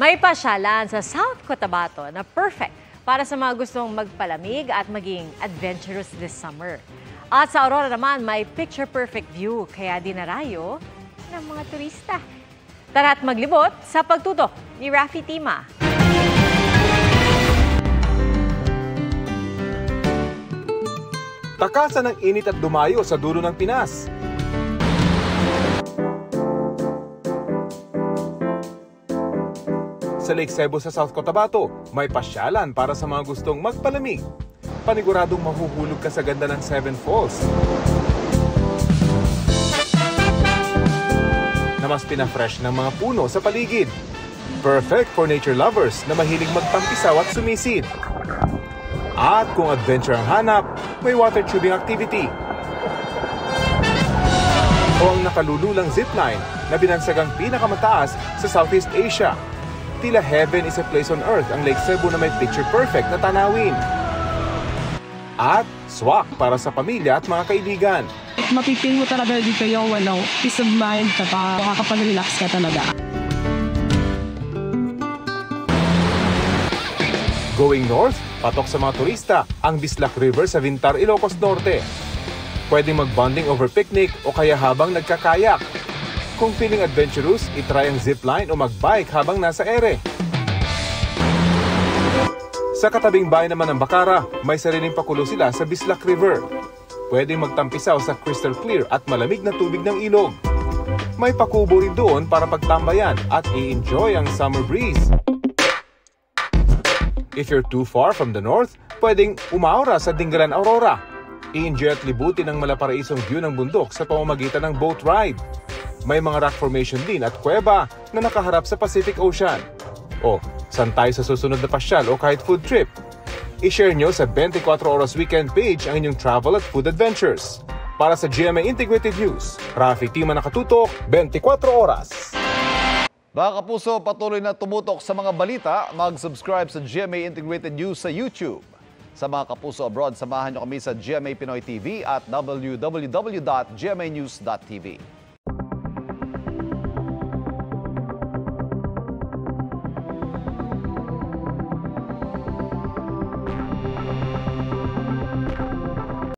May pasyalan sa South Cotabato na perfect para sa mga gustong magpalamig at maging adventurous this summer. At sa Aurora naman, may picture-perfect view kaya dinarayo ng mga turista. Tara't maglibot sa pagtutok ni Rafi Tima. Takasan ng init at dumayo sa dulo ng Pinas. Sa Lake Cebu sa South Cotabato, may pasyalan para sa mga gustong magpalamig. Paniguradong mahuhulog ka sa ganda ng Seven Falls, na mas pinafresh ng mga puno sa paligid. Perfect for nature lovers na mahilig magtampisaw at sumisid. At kung adventure ang hanap, may water tubing activity. O ang nakalululang zipline na binansagang pinakamataas sa Southeast Asia. Tila heaven is a place on earth ang Lake Cebu na may picture-perfect na tanawin. At swak para sa pamilya at mga kaibigan. Mapipil mo talaga dito yung peace of mind kapag makakapag-relax ka talaga. Going north, patok sa mga turista, ang Bislac River sa Vintar, Ilocos Norte. Pwedeng mag-bonding over picnic o kaya habang nagkakayak. Kung feeling adventurous, itry ang zipline o mag-bike habang nasa ere. Sa katabing bayan naman ng Bacara, may sariling pakulo sila sa Bislac River. Pwedeng magtampisaw sa crystal clear at malamig na tubig ng ilog. May pakubo rin doon para pagtambayan at i-enjoy ang summer breeze. If you're too far from the north, pwedeng umaura sa Dingalan Aurora. I-enjoy at libutin ang malaparaisong view ng bundok sa pamamagitan ng boat ride. May mga rock formation din at kuweba na nakaharap sa Pacific Ocean. O, saan tayo sa susunod na pasyal o kahit food trip? I-share nyo sa 24 Oras Weekend page ang inyong travel at food adventures. Para sa GMA Integrated News, Rafi Tima nakatutok, 24 Oras. Mga kapuso, patuloy na tumutok sa mga balita, mag-subscribe sa GMA Integrated News sa YouTube. Sa mga kapuso abroad, samahan nyo kami sa GMA Pinoy TV at www.gmanews.tv.